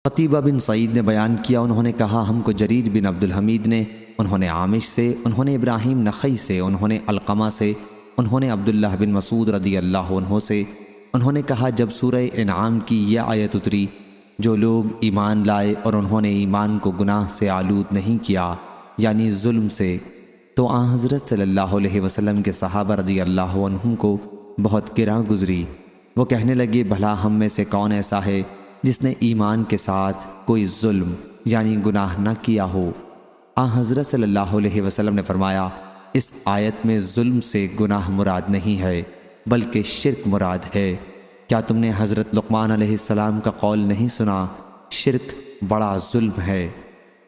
قتیبہ بن سعید نے بیان کیا، انہوں نے کہا ہم کو جریر بن عبد الحمید نے، انہوں نے عامش سے، انہوں نے ابراہیم نخعی سے، انہوں نے علقمہ سے، انہوں نے عبداللہ بن مسعود رضی اللہ عنہ سے، انہوں نے کہا جب سورہ انعام کی یہ آیت اتری، جو لوگ ایمان لائے اور انہوں نے ایمان کو گناہ سے آلود نہیں کیا یعنی ظلم سے، تو آن حضرت صلی اللہ علیہ وسلم کے صحابہ رضی اللہ عنہم کو بہت گراں گزری۔ وہ کہنے لگے بھلا ہم میں سے کون ایسا ہے جس نے ایمان کے ساتھ کوئی ظلم یعنی گناہ نہ کیا ہو؟ آن حضرت صلی اللہ علیہ وسلم نے فرمایا اس آیت میں ظلم سے گناہ مراد نہیں ہے بلکہ شرک مراد ہے۔ کیا تم نے حضرت لقمان علیہ السلام کا قول نہیں سنا؟ شرک بڑا ظلم ہے۔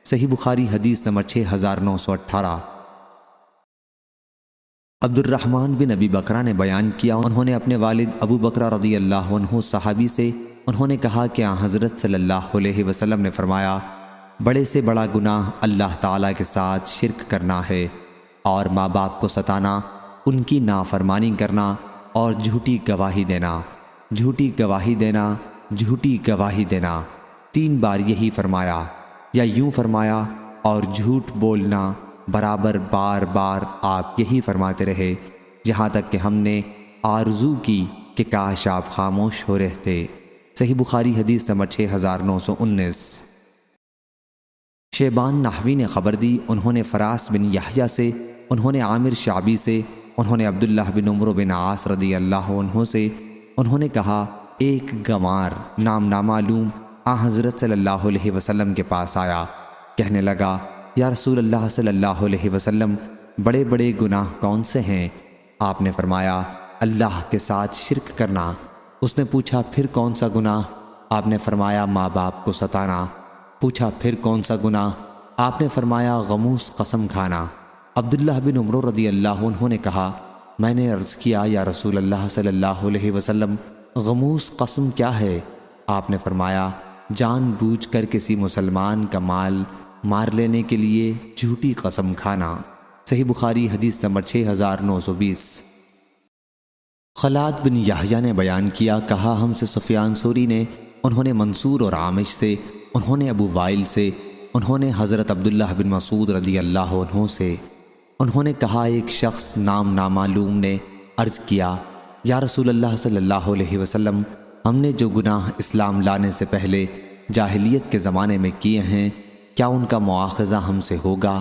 صحیح بخاری حدیث نمبر 6918۔ عبد الرحمن بن ابی بکرہ نے بیان کیا، انہوں نے اپنے والد ابو بکرہ رضی اللہ عنہ صحابی سے، انہوں نے کہا کہ حضرت صلی اللہ علیہ وسلم نے فرمایا بڑے سے بڑا گناہ اللہ تعالیٰ کے ساتھ شرک کرنا ہے، اور ماں باپ کو ستانا، ان کی نافرمانی کرنا اور جھوٹی گواہی دینا، جھوٹی گواہی دینا، جھوٹی گواہی دینا، 3 بار یہی فرمایا یا یوں فرمایا، اور جھوٹ بولنا برابر بار بار آپ یہی فرماتے رہے، یہاں تک کہ ہم نے آرزو کی کہ کاش آپ خاموش ہو رہتے۔ صحیح بخاری حدیث نمبر 6919۔ شیبان نحوی نے خبر دی، انہوں نے فراس بن یحییٰ سے، انہوں نے عامر شعبی سے، انہوں نے عبداللہ بن عمرو بن عاص رضی اللہ عنہ سے، انہوں نے کہا ایک گنوار نام نامعلوم حضرت صلی اللہ علیہ وسلم کے پاس آیا، کہنے لگا یا رسول اللہ صلی اللہ علیہ وسلم بڑے بڑے گناہ کون سے ہیں؟ آپ نے فرمایا اللہ کے ساتھ شرک کرنا۔ اس نے پوچھا پھر کون سا گناہ؟ آپ نے فرمایا ماں باپ کو ستانا۔ پوچھا پھر کون سا گناہ؟ آپ نے فرمایا غموس قسم کھانا۔ عبداللہ بن عمرو رضی اللہ عنہ نے کہا میں نے عرض کیا یا رسول اللہ صلی اللہ علیہ وسلم غموس قسم کیا ہے؟ آپ نے فرمایا جان بوجھ کر کسی مسلمان کا مال مار لینے کے لیے جھوٹی قسم کھانا۔ صحیح بخاری حدیث نمبر 6920۔ خلاد بن یحییٰ نے بیان کیا، کہا ہم سے سفیان ثوری نے، انہوں نے منصور اور عامش سے، انہوں نے ابو وائل سے، انہوں نے حضرت عبداللہ بن مسعود رضی اللہ عنہ سے، انہوں نے کہا ایک شخص نام نامعلوم نے عرض کیا یا رسول اللہ صلی اللہ علیہ وسلم ہم نے جو گناہ اسلام لانے سے پہلے جاہلیت کے زمانے میں کیے ہیں کیا ان کا مواخذہ ہم سے ہوگا؟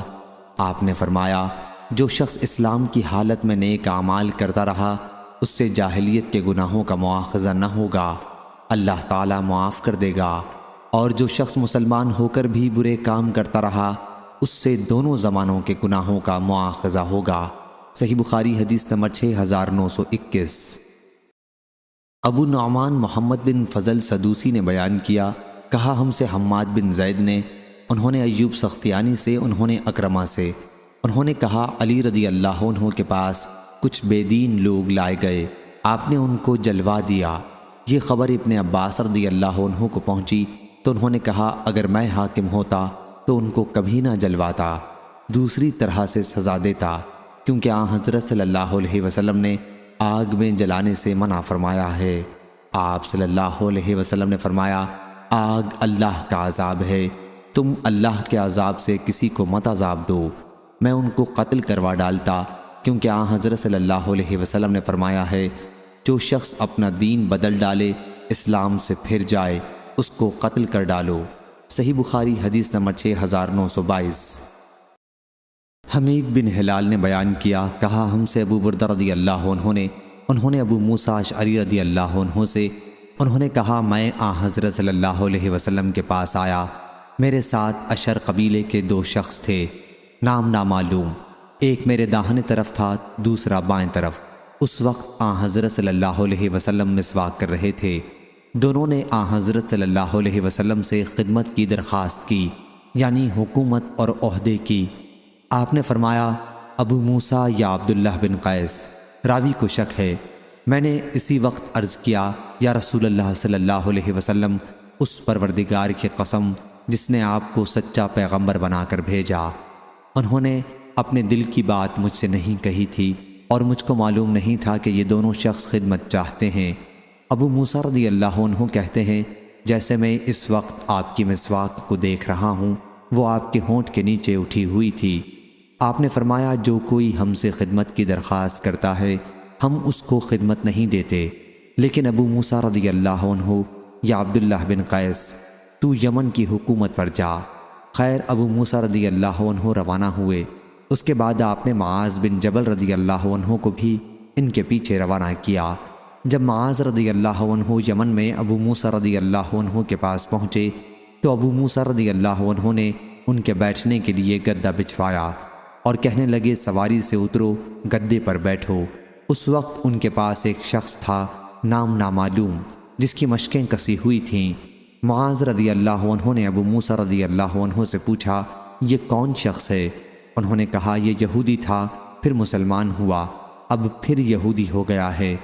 آپ نے فرمایا جو شخص اسلام کی حالت میں نیک اعمال کرتا رہا اس سے جاہلیت کے گناہوں کا مواخذہ نہ ہوگا، اللہ تعالیٰ معاف کر دے گا، اور جو شخص مسلمان ہو کر بھی برے کام کرتا رہا اس سے دونوں زمانوں کے گناہوں کا مواخذہ ہوگا۔ صحیح بخاری حدیث نمبر 6921۔ ابو نعمان محمد بن فضل سدوسی نے بیان کیا، کہا ہم سے حماد بن زید نے، انہوں نے ایوب سختیانی سے، انہوں نے اکرمہ سے، انہوں نے کہا علی رضی اللہ عنہ کے پاس کچھ بے دین لوگ لائے گئے، آپ نے ان کو جلوا دیا۔ یہ خبر ابن عباس رضی اللہ عنہ کو پہنچی تو انہوں نے کہا اگر میں حاکم ہوتا تو ان کو کبھی نہ جلواتا، دوسری طرح سے سزا دیتا، کیونکہ حضرت صلی اللہ علیہ وسلم نے آگ میں جلانے سے منع فرمایا ہے۔ آپ صلی اللہ علیہ وسلم نے فرمایا آگ اللہ کا عذاب ہے، تم اللہ کے عذاب سے کسی کو مت عذاب دو، میں ان کو قتل کروا ڈالتا، کیونکہ حضرت صلی اللہ علیہ وسلم نے فرمایا ہے جو شخص اپنا دین بدل ڈالے، اسلام سے پھر جائے، اس کو قتل کر ڈالو۔ صحیح بخاری حدیث نمبر 6922۔ حمید بن ہلال نے بیان کیا، کہا ہم سے ابو بردہ رضی اللہ عنہ نے، انہوں نے ابو موسیٰ اشعری رضی اللہ عنہ سے، انہوں نے کہا میں حضرت صلی اللہ علیہ وسلم کے پاس آیا، میرے ساتھ اشر قبیلے کے 2 شخص تھے، نام نامعلوم، ایک میرے داہنے طرف تھا، دوسرا بائیں طرف۔ اس وقت حضرت صلی اللہ علیہ وسلم مسواک کر رہے تھے، دونوں نے حضرت صلی اللہ علیہ وسلم سے خدمت کی درخواست کی، یعنی حکومت اور عہدے کی۔ آپ نے فرمایا ابو موسیٰ یا عبداللہ بن قیس، راوی کو شک ہے۔ میں نے اسی وقت عرض کیا یا رسول اللہ صلی اللہ علیہ وسلم اس پروردگار کی قسم جس نے آپ کو سچا پیغمبر بنا کر بھیجا، انہوں نے اپنے دل کی بات مجھ سے نہیں کہی تھی اور مجھ کو معلوم نہیں تھا کہ یہ دونوں شخص خدمت چاہتے ہیں۔ ابو موسیٰ رضی اللہ عنہ کہتے ہیں جیسے میں اس وقت آپ کی مسواک کو دیکھ رہا ہوں وہ آپ کے ہونٹ کے نیچے اٹھی ہوئی تھی۔ آپ نے فرمایا جو کوئی ہم سے خدمت کی درخواست کرتا ہے ہم اس کو خدمت نہیں دیتے، لیکن ابو موسیٰ رضی اللہ عنہ یا عبداللہ بن قیس تو یمن کی حکومت پر جا۔ خیر ابو موسیٰ رضی اللہ عنہ روانہ ہوئے۔ اس کے بعد آپ نے معاذ بن جبل رضی اللہ عنہ کو بھی ان کے پیچھے روانہ کیا۔ جب معاذ رضی اللہ عنہ یمن میں ابو موسیٰ رضی اللہ عنہ کے پاس پہنچے تو ابو موسیٰ رضی اللہ عنہ نے ان کے بیٹھنے کے لیے گدا بچھوایا اور کہنے لگے سواری سے اترو، گدے پر بیٹھو۔ اس وقت ان کے پاس ایک شخص تھا نام نامعلوم جس کی مشقیں کسی ہوئی تھیں۔ معاذ رضی اللہ عنہ نے ابو موسیٰ رضی اللہ عنہ سے پوچھا یہ کون شخص ہے؟ انہوں نے کہا یہ یہودی تھا، پھر مسلمان ہوا، اب پھر یہودی ہو گیا ہے۔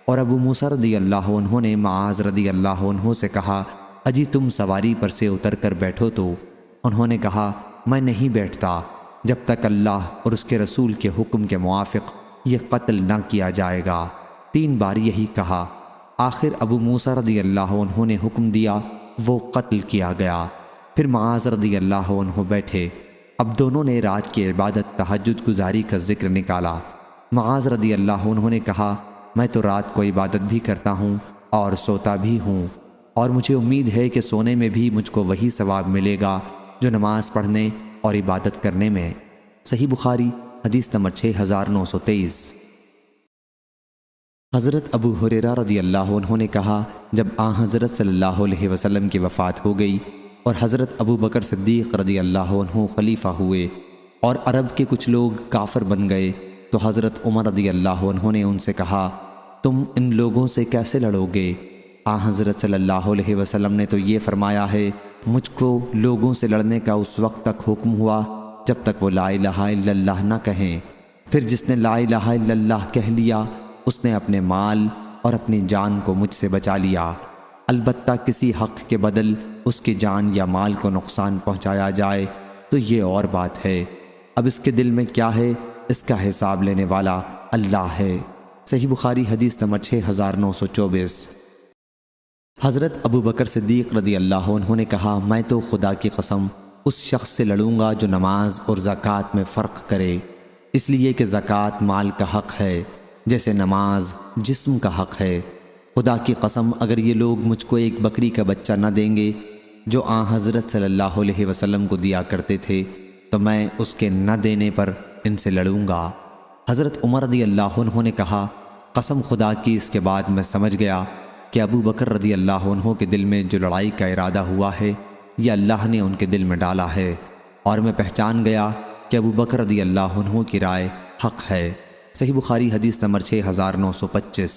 اور ابو موسیٰ رضی اللہ عنہ نے معاذ رضی اللہ عنہ سے کہا اجی تم سواری پر سے اتر کر بیٹھو تو۔ انہوں نے کہا میں نہیں بیٹھتا جب تک اللہ اور اس کے رسول کے حکم کے موافق یہ قتل نہ کیا جائے گا۔ 3 بار یہی کہا۔ آخر ابو موسیٰ رضی اللہ عنہ نے حکم دیا، وہ قتل کیا گیا۔ پھر معاذ رضی اللہ عنہ بیٹھے۔ اب دونوں نے رات کی عبادت تہجد گزاری کا ذکر نکالا۔ معاذ رضی اللہ عنہ نے کہا میں تو رات کو عبادت بھی کرتا ہوں اور سوتا بھی ہوں، اور مجھے امید ہے کہ سونے میں بھی مجھ کو وہی ثواب ملے گا جو نماز پڑھنے اور عبادت کرنے میں۔ صحیح بخاری حدیث نمبر 6923۔ حضرت ابو ہریرہ رضی اللہ عنہ نے کہا جب حضرت صلی اللہ علیہ وسلم کی وفات ہو گئی اور حضرت ابو بکر صدیق رضی اللہ عنہ خلیفہ ہوئے اور عرب کے کچھ لوگ کافر بن گئے تو حضرت عمر رضی اللہ عنہ نے ان سے کہا تم ان لوگوں سے کیسے لڑو گے؟ حضرت صلی اللہ علیہ وسلم نے تو یہ فرمایا ہے مجھ کو لوگوں سے لڑنے کا اس وقت تک حکم ہوا جب تک وہ لا الہ الا اللہ نہ کہیں، پھر جس نے لا الہ الا اللہ کہہ لیا اس نے اپنے مال اور اپنی جان کو مجھ سے بچا لیا۔ البتہ کسی حق کے بدل اس کی جان یا مال کو نقصان پہنچایا جائے تو یہ اور بات ہے، اب اس کے دل میں کیا ہے اس کا حساب لینے والا اللہ ہے۔ صحیح بخاری حدیث نمبر 6924۔ حضرت ابو بکر صدیق رضی اللہ عنہ نے کہا میں تو خدا کی قسم اس شخص سے لڑوں گا جو نماز اور زکوٰۃ میں فرق کرے، اس لیے کہ زکوٰۃ مال کا حق ہے جیسے نماز جسم کا حق ہے۔ خدا کی قسم اگر یہ لوگ مجھ کو ایک بکری کا بچہ نہ دیں گے جو حضرت صلی اللہ علیہ وسلم کو دیا کرتے تھے تو میں اس کے نہ دینے پر ان سے لڑوں گا۔ حضرت عمر رضی اللہ عنہ نے کہا قسم خدا کی اس کے بعد میں سمجھ گیا کہ ابو بکر رضی اللہ عنہ کے دل میں جو لڑائی کا ارادہ ہوا ہے یہ اللہ نے ان کے دل میں ڈالا ہے، اور میں پہچان گیا کہ ابو بکر رضی اللہ عنہ کی رائے حق ہے۔ صحیح بخاری حدیث نمبر 6925۔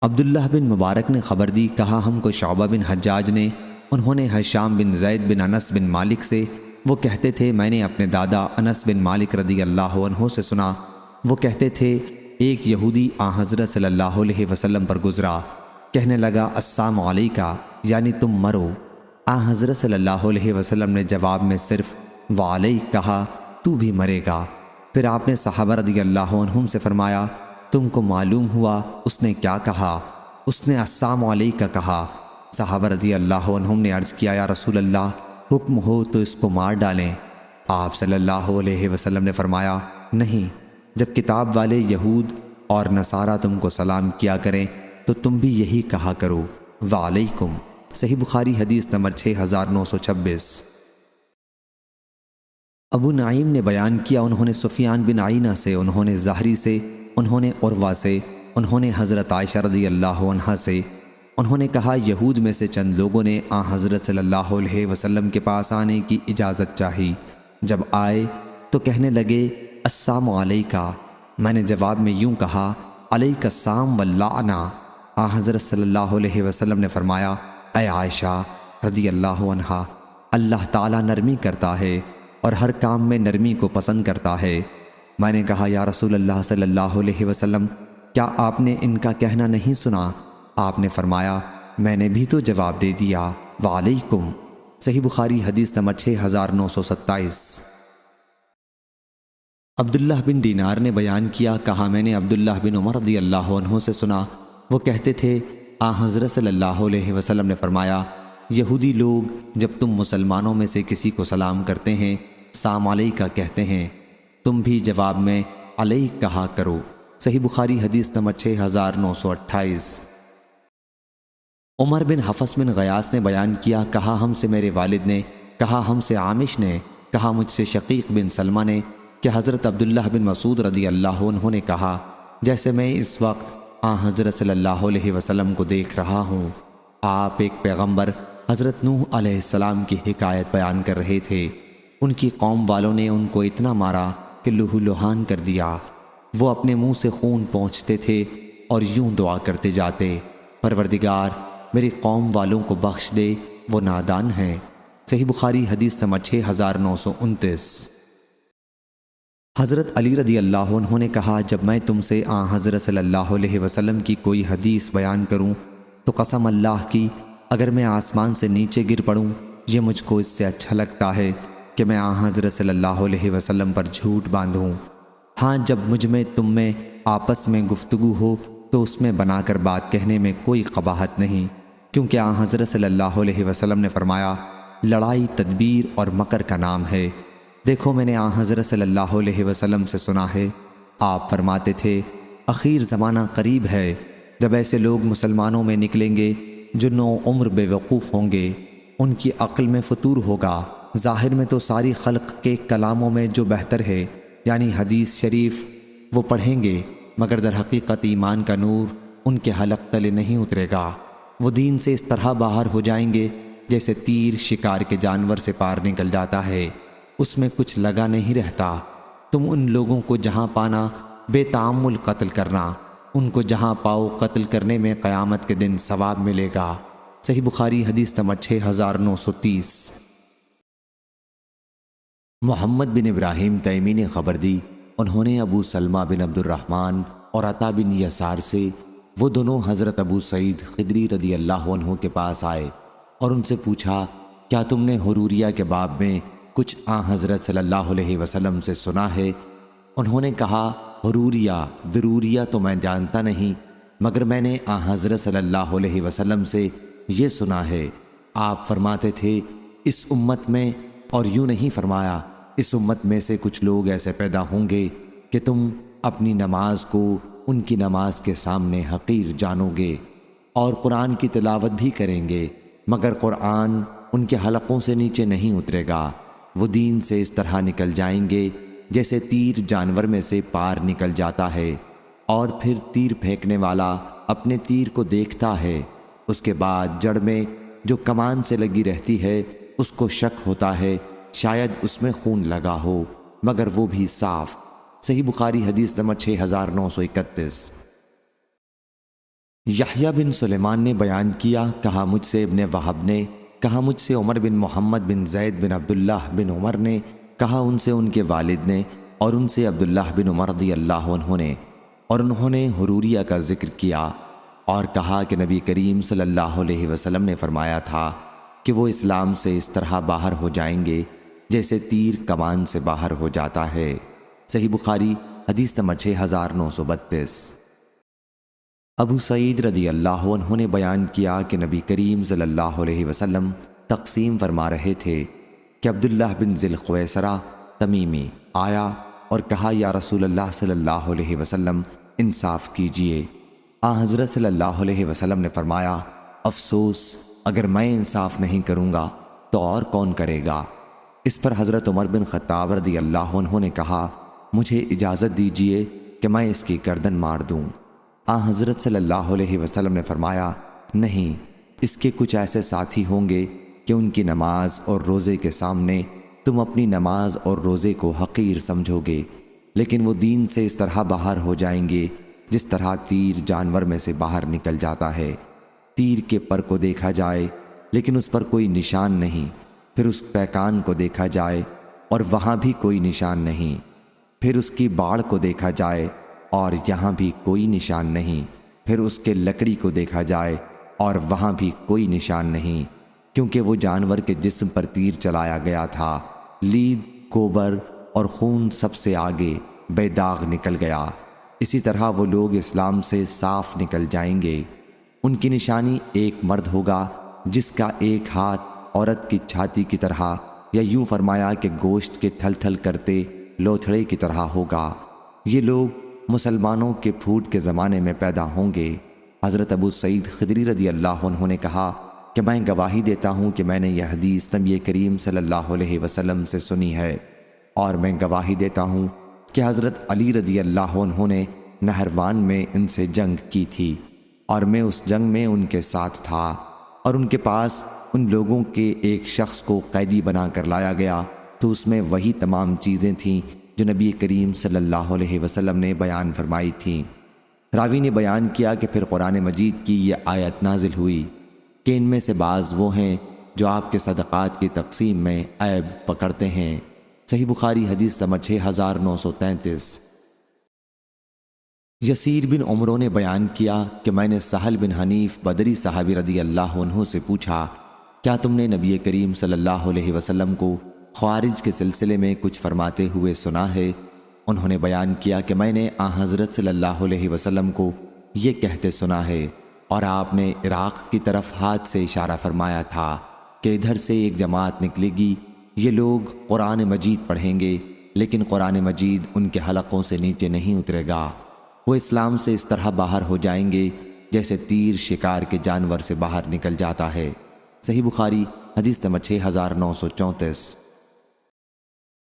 عبداللہ بن مبارک نے خبر دی، کہا ہم کو شعبہ بن حجاج نے، انہوں نے حشام بن زید بن انس بن مالک سے، وہ کہتے تھے میں نے اپنے دادا انس بن مالک رضی اللہ عنہ سے سنا، وہ کہتے تھے ایک یہودی حضرت صلی اللہ علیہ وسلم پر گزرا، کہنے لگا السلام علیکہ یعنی تم مرو۔ حضرت صلی اللہ علیہ وسلم نے جواب میں صرف وعلیک کہا، تو بھی مرے گا۔ پھر آپ نے صحابہ رضی اللہ عنہم سے فرمایا تم کو معلوم ہوا اس نے کیا کہا؟ اس نے السلام علیکہ کہا۔ صحابہ رضی اللہ عنہم نے عرض کیا یا رسول اللہ حکم ہو تو اس کو مار ڈالیں۔ آپ صلی اللہ علیہ وسلم نے فرمایا نہیں، جب کتاب والے یہود اور نصارہ تم کو سلام کیا کریں تو تم بھی یہی کہا کرو وعلیکم۔ صحیح بخاری حدیث نمبر 6926۔ ابو نعیم نے بیان کیا انہوں نے سفیان بن عینہ سے، انہوں نے زہری سے، انہوں نے عروہ سے، انہوں نے حضرت عائشہ رضی اللہ عنہا سے، انہوں نے کہا یہود میں سے چند لوگوں نے حضرت صلی اللہ علیہ وسلم کے پاس آنے کی اجازت چاہی، جب آئے تو کہنے لگے السلام علیکہ، میں نے جواب میں یوں کہا علیک السلام واللعنہ۔ حضرت صلی اللہ علیہ وسلم نے فرمایا اے عائشہ رضی اللہ عنہا، اللہ تعالیٰ نرمی کرتا ہے اور ہر کام میں نرمی کو پسند کرتا ہے۔ میں نے کہا یا رسول اللہ صلی اللہ علیہ وسلم کیا آپ نے ان کا کہنا نہیں سنا؟ آپ نے فرمایا میں نے بھی تو جواب دے دیا وعلیکم۔ صحیح بخاری حدیث نمبر 6927۔ عبداللہ بن دینار نے بیان کیا، کہا میں نے عبداللہ بن عمر رضی اللہ عنہ سے سنا، وہ کہتے تھے حضرت صلی اللہ علیہ وسلم نے فرمایا، یہودی لوگ جب تم مسلمانوں میں سے کسی کو سلام کرتے ہیں سلام علیکہ کہتے ہیں، تم بھی جواب میں علیک کہا کرو۔ صحیح بخاری حدیث نمبر 6928۔ عمر بن حفص بن غیاث نے بیان کیا، کہا ہم سے میرے والد نے، کہا ہم سے عامش نے، کہا مجھ سے شقیق بن سلمہ نے کہ حضرت عبداللہ بن مسعود رضی اللہ عنہ نے کہا، جیسے میں اس وقت حضرت صلی اللہ علیہ وسلم کو دیکھ رہا ہوں، آپ ایک پیغمبر حضرت نوح علیہ السلام کی حکایت بیان کر رہے تھے۔ ان کی قوم والوں نے ان کو اتنا مارا کہ لہو لہان کر دیا۔ وہ اپنے منہ سے خون پونچھتے تھے اور یوں دعا کرتے جاتے، پروردگار میری قوم والوں کو بخش دے، وہ نادان ہیں۔ صحیح بخاری حدیث نمبر 6929۔ حضرت علی رضی اللہ عنہ نے کہا، جب میں تم سے حضرت صلی اللہ علیہ وسلم کی کوئی حدیث بیان کروں تو قسم اللہ کی اگر میں آسمان سے نیچے گر پڑوں یہ مجھ کو اس سے اچھا لگتا ہے کہ میں حضرت صلی اللہ علیہ وسلم پر جھوٹ باندھوں۔ ہاں، جب مجھ میں تم میں آپس میں گفتگو ہو تو اس میں بنا کر بات کہنے میں کوئی قباحت نہیں، کیونکہ حضرت صلی اللہ علیہ وسلم نے فرمایا، لڑائی تدبیر اور مکر کا نام ہے۔ دیکھو میں نے حضرت صلی اللہ علیہ وسلم سے سنا ہے، آپ فرماتے تھے، اخیر زمانہ قریب ہے جب ایسے لوگ مسلمانوں میں نکلیں گے جو نو عمر بے وقوف ہوں گے، ان کی عقل میں فطور ہوگا۔ ظاہر میں تو ساری خلق کے کلاموں میں جو بہتر ہے یعنی حدیث شریف وہ پڑھیں گے، مگر در حقیقت ایمان کا نور ان کے حلق تلے نہیں اترے گا۔ وہ دین سے اس طرح باہر ہو جائیں گے جیسے تیر شکار کے جانور سے پار نکل جاتا ہے، اس میں کچھ لگا نہیں رہتا۔ تم ان لوگوں کو جہاں پانا بے تعمل قتل کرنا، ان کو جہاں پاؤ قتل کرنے میں قیامت کے دن ثواب ملے گا۔ صحیح بخاری حدیث نمبر 6930۔ محمد بن ابراہیم تیمی نے خبر دی، انہوں نے ابو سلمہ بن عبد الرحمن اور عطا بن یسار سے، وہ دونوں حضرت ابو سعید خدری رضی اللہ عنہ کے پاس آئے اور ان سے پوچھا، کیا تم نے حروریہ کے باب میں کچھ حضرت صلی اللہ علیہ وسلم سے سنا ہے؟ انہوں نے کہا، حروریہ ضروریہ تو میں جانتا نہیں، مگر میں نے حضرت صلی اللہ علیہ وسلم سے یہ سنا ہے، آپ فرماتے تھے اس امت میں، اور یوں نہیں فرمایا اس امت میں سے کچھ لوگ ایسے پیدا ہوں گے کہ تم اپنی نماز کو ان کی نماز کے سامنے حقیر جانو گے، اور قرآن کی تلاوت بھی کریں گے مگر قرآن ان کے حلقوں سے نیچے نہیں اترے گا۔ وہ دین سے اس طرح نکل جائیں گے جیسے تیر جانور میں سے پار نکل جاتا ہے، اور پھر تیر پھینکنے والا اپنے تیر کو دیکھتا ہے، اس کے بعد جڑ میں جو کمان سے لگی رہتی ہے اس کو شک ہوتا ہے شاید اس میں خون لگا ہو، مگر وہ بھی صاف۔ صحیح بخاری حدیث نمبر 6931۔ یحییٰ بن سلیمان نے بیان کیا، کہا مجھ سے ابن وہب نے، کہا مجھ سے عمر بن محمد بن زید بن عبداللہ بن عمر نے، کہا ان سے ان کے والد نے، اور ان سے عبداللہ بن عمر رضی اللہ عنہ نے، اور انہوں نے حروریہ کا ذکر کیا اور کہا کہ نبی کریم صلی اللہ علیہ وسلم نے فرمایا تھا کہ وہ اسلام سے اس طرح باہر ہو جائیں گے جیسے تیر کمان سے باہر ہو جاتا ہے۔ صحیح بخاری حدیث نمبر 6932۔ ابو سعید رضی اللہ عنہ نے بیان کیا کہ نبی کریم صلی اللہ علیہ وسلم تقسیم فرما رہے تھے کہ عبداللہ بن ذی الخویسرہ تمیمی آیا اور کہا، یا رسول اللہ صلی اللہ علیہ وسلم انصاف کیجئے۔ حضرت صلی اللہ علیہ وسلم نے فرمایا، افسوس اگر میں انصاف نہیں کروں گا تو اور کون کرے گا؟ اس پر حضرت عمر بن خطاب رضی اللہ عنہ نے کہا، مجھے اجازت دیجئے کہ میں اس کی گردن مار دوں۔ حضرت صلی اللہ علیہ وسلم نے فرمایا، نہیں، اس کے کچھ ایسے ساتھی ہوں گے کہ ان کی نماز اور روزے کے سامنے تم اپنی نماز اور روزے کو حقیر سمجھو گے، لیکن وہ دین سے اس طرح باہر ہو جائیں گے جس طرح تیر جانور میں سے باہر نکل جاتا ہے۔ تیر کے پر کو دیکھا جائے لیکن اس پر کوئی نشان نہیں، پھر اس پیکان کو دیکھا جائے اور وہاں بھی کوئی نشان نہیں، پھر اس کی باڑ کو دیکھا جائے اور یہاں بھی کوئی نشان نہیں، پھر اس کے لکڑی کو دیکھا جائے اور وہاں بھی کوئی نشان نہیں، کیونکہ وہ جانور کے جسم پر تیر چلایا گیا تھا۔ لید، گوبر اور خون سب سے آگے بے داغ نکل گیا۔ اسی طرح وہ لوگ اسلام سے صاف نکل جائیں گے۔ ان کی نشانی ایک مرد ہوگا جس کا ایک ہاتھ عورت کی چھاتی کی طرح، یا یوں فرمایا کہ گوشت کے تھل تھل کرتے لوتھڑے کی طرح ہوگا۔ یہ لوگ مسلمانوں کے پھوٹ کے زمانے میں پیدا ہوں گے۔ حضرت ابو سعید خدری رضی اللہ عنہ نے کہا کہ میں گواہی دیتا ہوں کہ میں نے یہ حدیث نبی کریم صلی اللہ علیہ وسلم سے سنی ہے، اور میں گواہی دیتا ہوں کہ حضرت علی رضی اللہ عنہ نے نہروان میں ان سے جنگ کی تھی، اور میں اس جنگ میں ان کے ساتھ تھا، اور ان کے پاس ان لوگوں کے ایک شخص کو قیدی بنا کر لایا گیا تو اس میں وہی تمام چیزیں تھیں جو نبی کریم صلی اللہ علیہ وسلم نے بیان فرمائی تھیں۔ راوی نے بیان کیا کہ پھر قرآن مجید کی یہ آیت نازل ہوئی کہ ان میں سے بعض وہ ہیں جو آپ کے صدقات کی تقسیم میں عیب پکڑتے ہیں۔ صحیح بخاری حدیث نمبر 6933۔ یسیر بن عمرو نے بیان کیا کہ میں نے سہل بن حنیف بدری صحابی رضی اللہ عنہ سے پوچھا، کیا تم نے نبی کریم صلی اللہ علیہ وسلم کو خوارج کے سلسلے میں کچھ فرماتے ہوئے سنا ہے؟ انہوں نے بیان کیا کہ میں نے آن حضرت صلی اللہ علیہ وسلم کو یہ کہتے سنا ہے، اور آپ نے عراق کی طرف ہاتھ سے اشارہ فرمایا تھا کہ ادھر سے ایک جماعت نکلے گی، یہ لوگ قرآن مجید پڑھیں گے لیکن قرآن مجید ان کے حلقوں سے نیچے نہیں اترے گا، وہ اسلام سے اس طرح باہر ہو جائیں گے جیسے تیر شکار کے جانور سے باہر نکل جاتا ہے۔ صحیح بخاری حدیث نمبر 6934۔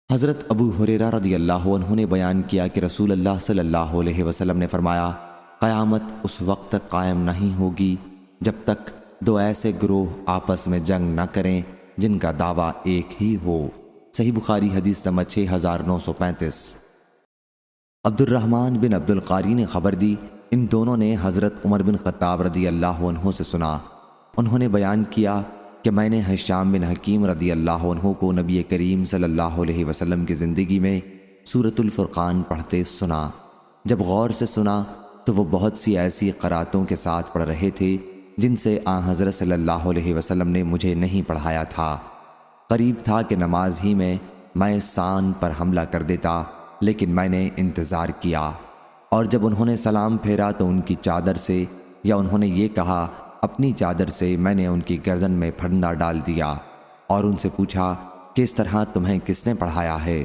حضرت ابو ہریرہ رضی اللہ عنہ نے بیان کیا کہ رسول اللہ صلی اللہ علیہ وسلم نے فرمایا، قیامت اس وقت تک قائم نہیں ہوگی جب تک دو ایسے گروہ آپس میں جنگ نہ کریں جن کا دعویٰ ایک ہی ہو۔ صحیح بخاری حدیث نمبر 6935۔ عبد الرحمن بن عبد القاری نے خبر دی، ان دونوں نے حضرت عمر بن خطاب رضی اللہ عنہ سے سنا، انہوں نے بیان کیا کہ میں نے ہشام بن حکیم رضی اللہ عنہ کو نبی کریم صلی اللہ علیہ وسلم کی زندگی میں سورۃ الفرقان پڑھتے سنا۔ جب غور سے سنا تو وہ بہت سی ایسی قراتوں کے ساتھ پڑھ رہے تھے جن سے آن حضرت صلی اللہ علیہ وسلم نے مجھے نہیں پڑھایا تھا۔ قریب تھا کہ نماز ہی میں سان پر حملہ کر دیتا، لیکن میں نے انتظار کیا، اور جب انہوں نے سلام پھیرا تو ان کی چادر سے، یا انہوں نے یہ کہا اپنی چادر سے، میں نے ان کی گردن میں پھندا ڈال دیا اور ان سے پوچھا کہ اس طرح تمہیں کس نے پڑھایا ہے؟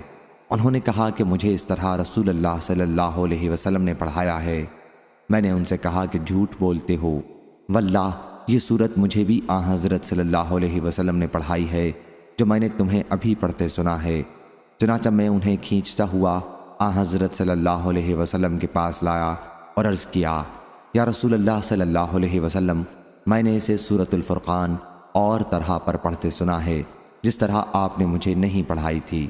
انہوں نے کہا کہ مجھے اس طرح رسول اللہ صلی اللہ علیہ وسلم نے پڑھایا ہے۔ میں نے ان سے کہا کہ جھوٹ بولتے ہو، واللہ یہ صورت مجھے بھی آن حضرت صلی اللہ علیہ وسلم نے پڑھائی ہے جو میں نے تمہیں ابھی پڑھتے سنا ہے۔ چنانچہ میں انہیں کھینچتا ہوا آن حضرت صلی اللہ علیہ وسلم کے پاس لایا اور عرض کیا، یا رسول اللہ صلی اللہ علیہ وسلم، میں نے اسے سورۃ الفرقان اور طرح پر پڑھتے سنا ہے جس طرح آپ نے مجھے نہیں پڑھائی تھی،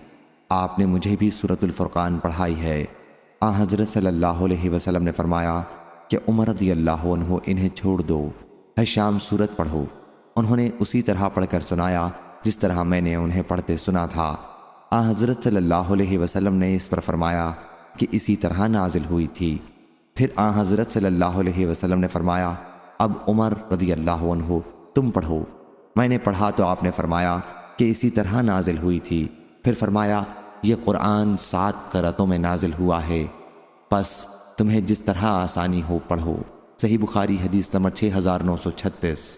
آپ نے مجھے بھی سورۃ الفرقان پڑھائی ہے۔ آن حضرت صلی اللہ علیہ وسلم نے فرمایا کہ عمر رضی اللہ عنہ انہیں چھوڑ دو، ہشام سورت پڑھو۔ انہوں نے اسی طرح پڑھ کر سنایا جس طرح میں نے انہیں پڑھتے سنا تھا۔ آن حضرت صلی اللہ علیہ وسلم نے اس پر فرمایا کہ اسی طرح نازل ہوئی تھی۔ پھر آن حضرت صلی اللہ علیہ وسلم نے فرمایا، اب عمر رضی اللہ عنہ تم پڑھو۔ میں نے پڑھا تو آپ نے فرمایا کہ اسی طرح نازل ہوئی تھی۔ پھر فرمایا، یہ قرآن 7 قرأتوں میں نازل ہوا ہے، پس تمہیں جس طرح آسانی ہو پڑھو۔ صحیح بخاری حدیث نمبر 6936۔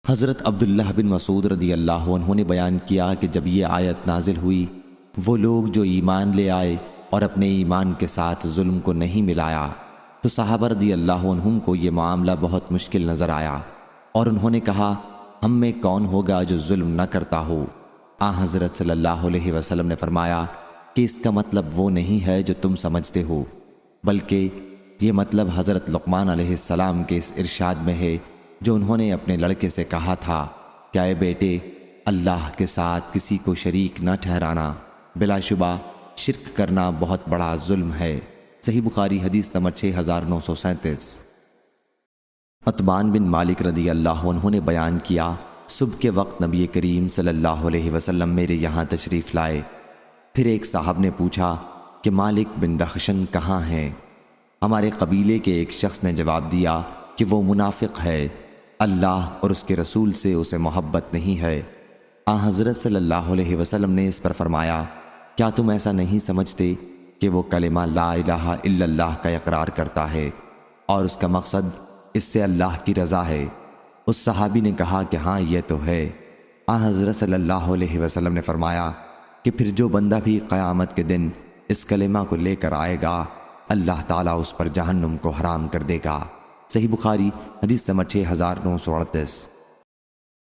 حضرت عبداللہ بن مسعود رضی اللہ عنہ نے بیان کیا کہ جب یہ آیت نازل ہوئی، وہ لوگ جو ایمان لے آئے اور اپنے ایمان کے ساتھ ظلم کو نہیں ملایا، تو صحابہ رضی اللہ عنہم کو یہ معاملہ بہت مشکل نظر آیا، اور انہوں نے کہا، ہم میں کون ہوگا جو ظلم نہ کرتا ہو؟ آن حضرت صلی اللہ علیہ وسلم نے فرمایا کہ اس کا مطلب وہ نہیں ہے جو تم سمجھتے ہو، بلکہ یہ مطلب حضرت لقمان علیہ السلام کے اس ارشاد میں ہے جو انہوں نے اپنے لڑکے سے کہا تھا کہ اے بیٹے، اللہ کے ساتھ کسی کو شریک نہ ٹھہرانا، بلا شبہ شرک کرنا بہت بڑا ظلم ہے۔ صحیح بخاری حدیث نمبر 6937۔ عتبان بن مالک رضی اللہ عنہ نے بیان کیا، صبح کے وقت نبی کریم صلی اللہ علیہ وسلم میرے یہاں تشریف لائے۔ پھر ایک صاحب نے پوچھا کہ مالک بن دخشن کہاں ہیں؟ ہمارے قبیلے کے ایک شخص نے جواب دیا کہ وہ منافق ہے، اللہ اور اس کے رسول سے اسے محبت نہیں ہے۔ آن حضرت صلی اللہ علیہ وسلم نے اس پر فرمایا، کیا تم ایسا نہیں سمجھتے کہ وہ کلمہ لا الہ الا اللہ کا اقرار کرتا ہے اور اس کا مقصد اس سے اللہ کی رضا ہے۔ اس صحابی نے کہا کہ ہاں یہ تو ہے۔ حضرت صلی اللہ علیہ وسلم نے فرمایا کہ پھر جو بندہ بھی قیامت کے دن اس کلمہ کو لے کر آئے گا اللہ تعالیٰ اس پر جہنم کو حرام کر دے گا۔ صحیح بخاری حدیث نمبر 6938۔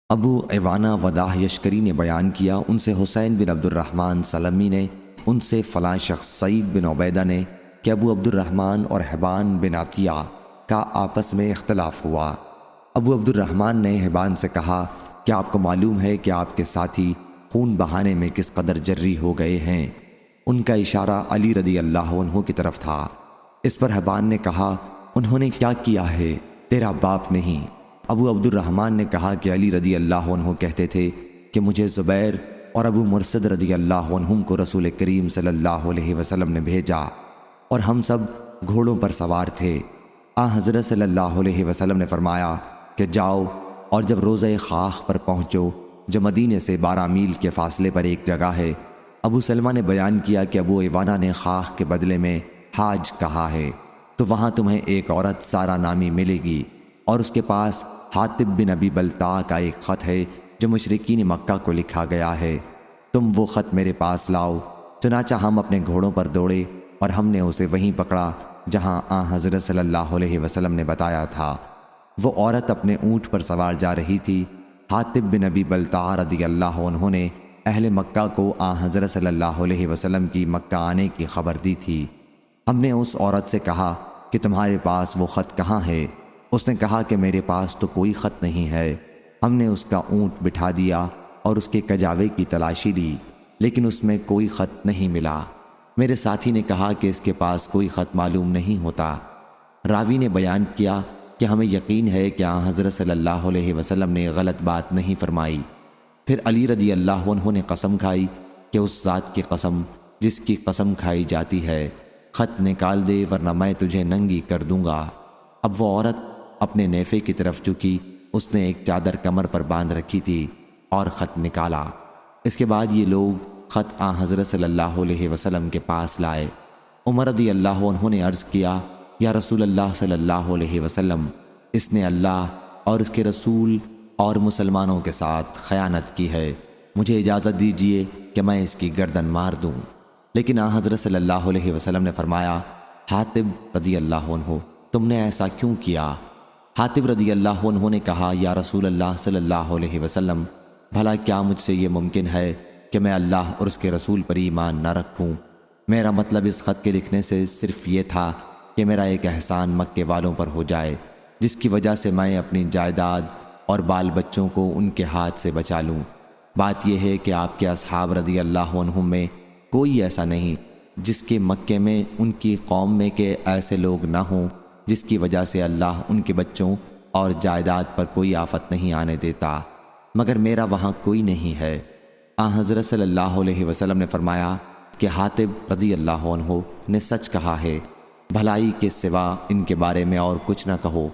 ابو عوانہ وداح یشکری نے بیان کیا، ان سے حسین بن عبد الرحمن سلمی نے، ان سے فلاں شخص سعید بن عبیدہ نے کہ ابو عبد الرحمن اور حبان بن عطیہ کا آپس میں اختلاف ہوا۔ ابو عبد الرحمن نے حبان سے کہا کہ آپ کو معلوم ہے کہ آپ کے ساتھی خون بہانے میں کس قدر جری ہو گئے ہیں؟ ان کا اشارہ علی رضی اللہ عنہ کی طرف تھا۔ اس پر حبان نے کہا انہوں نے کیا کیا ہے؟ تیرا باپ نہیں۔ ابو عبد الرحمن نے کہا کہ علی رضی اللہ عنہ کہتے تھے کہ مجھے زبیر اور ابو مرثد رضی اللہ عنہم کو رسول کریم صلی اللہ علیہ وسلم نے بھیجا اور ہم سب گھوڑوں پر سوار تھے۔ حضرت صلی اللہ علیہ وسلم نے فرمایا کہ جاؤ اور جب روضہ خاخ پر پہنچو جو مدینے سے 12 میل کے فاصلے پر ایک جگہ ہے۔ ابو سلمہ نے بیان کیا کہ ابو عوانہ نے خاخ کے بدلے میں حاج کہا ہے، تو وہاں تمہیں ایک عورت سارا نامی ملے گی اور اس کے پاس حاطب بن ابی بلتع کا ایک خط ہے جو مشرکین مکہ کو لکھا گیا ہے، تم وہ خط میرے پاس لاؤ۔ چنانچہ ہم اپنے گھوڑوں پر دوڑے اور ہم نے اسے وہیں پکڑا جہاں حضرت صلی اللہ علیہ وسلم نے بتایا تھا۔ وہ عورت اپنے اونٹ پر سوار جا رہی تھی۔ حاطب بن ابی بلتع رضی اللہ عنہ نے اہل مکہ کو حضرت صلی اللہ علیہ وسلم کی مکہ آنے کی خبر دی تھی۔ ہم نے اس عورت سے کہا کہ تمہارے پاس وہ خط کہاں ہے؟ اس نے کہا کہ میرے پاس تو کوئی خط نہیں ہے۔ ہم نے اس کا اونٹ بٹھا دیا اور اس کے کجاوے کی تلاشی لی، لیکن اس میں کوئی خط نہیں ملا۔ میرے ساتھی نے کہا کہ اس کے پاس کوئی خط معلوم نہیں ہوتا۔ راوی نے بیان کیا کہ ہمیں یقین ہے کہ حضرت صلی اللہ علیہ وسلم نے غلط بات نہیں فرمائی۔ پھر علی رضی اللہ عنہ نے قسم کھائی کہ اس ذات کی قسم جس کی قسم کھائی جاتی ہے، خط نکال دے ورنہ میں تجھے ننگی کر دوں گا۔ اب وہ عورت اپنے نیفے کی طرف جھکی، اس نے ایک چادر کمر پر باندھ رکھی تھی اور خط نکالا۔ اس کے بعد یہ لوگ خط حضرت صلی اللہ علیہ وسلم کے پاس لائے۔ عمر رضی اللہ عنہ نے عرض کیا یا رسول اللہ صلی اللہ علیہ وسلم، اس نے اللہ اور اس کے رسول اور مسلمانوں کے ساتھ خیانت کی ہے، مجھے اجازت دیجیے کہ میں اس کی گردن مار دوں۔ لیکن حضرت صلی اللہ علیہ وسلم نے فرمایا حاطب رضی اللہ عنہ تم نے ایسا کیوں کیا؟ حاطب رضی اللہ عنہ نے کہا یا رسول اللہ صلی اللہ علیہ وسلم، بھلا کیا مجھ سے یہ ممکن ہے کہ میں اللہ اور اس کے رسول پر ایمان نہ رکھوں؟ میرا مطلب اس خط کے لکھنے سے صرف یہ تھا کہ میرا ایک احسان مکے والوں پر ہو جائے جس کی وجہ سے میں اپنی جائیداد اور بال بچوں کو ان کے ہاتھ سے بچا لوں۔ بات یہ ہے کہ آپ کے اصحاب رضی اللہ عنہم میں کوئی ایسا نہیں جس کے مکے میں ان کی قوم میں کے ایسے لوگ نہ ہوں جس کی وجہ سے اللہ ان کے بچوں اور جائیداد پر کوئی آفت نہیں آنے دیتا، مگر میرا وہاں کوئی نہیں ہے۔ حضرت صلی اللہ علیہ وسلم نے فرمایا کہ حاطب رضی اللہ عنہ نے سچ کہا ہے، بھلائی کے سوا ان کے بارے میں اور کچھ نہ کہو۔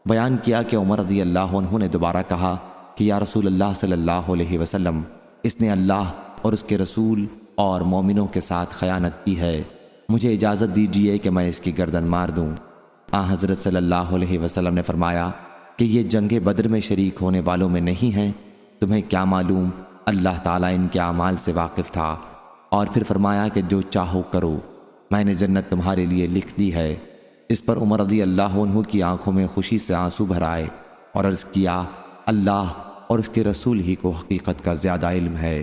بیان کیا کہ عمر رضی اللہ عنہ نے دوبارہ کہا کہ یا رسول اللہ صلی اللہ علیہ وسلم، اس نے اللہ اور اس کے رسول اور مومنوں کے ساتھ خیانت کی ہے، مجھے اجازت دیجیے کہ میں اس کی گردن مار دوں۔ حضرت صلی اللہ علیہ وسلم نے فرمایا کہ یہ جنگ بدر میں شریک ہونے والوں میں نہیں ہیں، تمہیں کیا معلوم اللہ تعالیٰ ان کے اعمال سے واقف تھا۔ اور پھر فرمایا کہ جو چاہو کرو، میں نے جنت تمہارے لیے لکھ دی ہے۔ اس پر عمر رضی اللہ عنہ کی آنکھوں میں خوشی سے آنسو بھر آئے اور عرض کیا اللہ اور اس کے رسول ہی کو حقیقت کا زیادہ علم ہے۔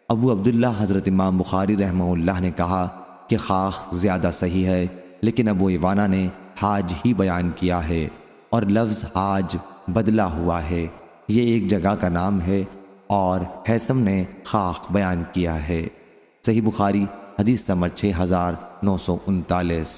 ابو عبداللہ حضرت امام بخاری رحمہ اللہ نے کہا کہ خاخ زیادہ صحیح ہے، لیکن ابو عوانہ نے حاج ہی بیان کیا ہے اور لفظ حاج بدلا ہوا ہے، یہ ایک جگہ کا نام ہے، اور حیثم نے خاخ بیان کیا ہے۔ صحیح بخاری حدیث نمبر 6939۔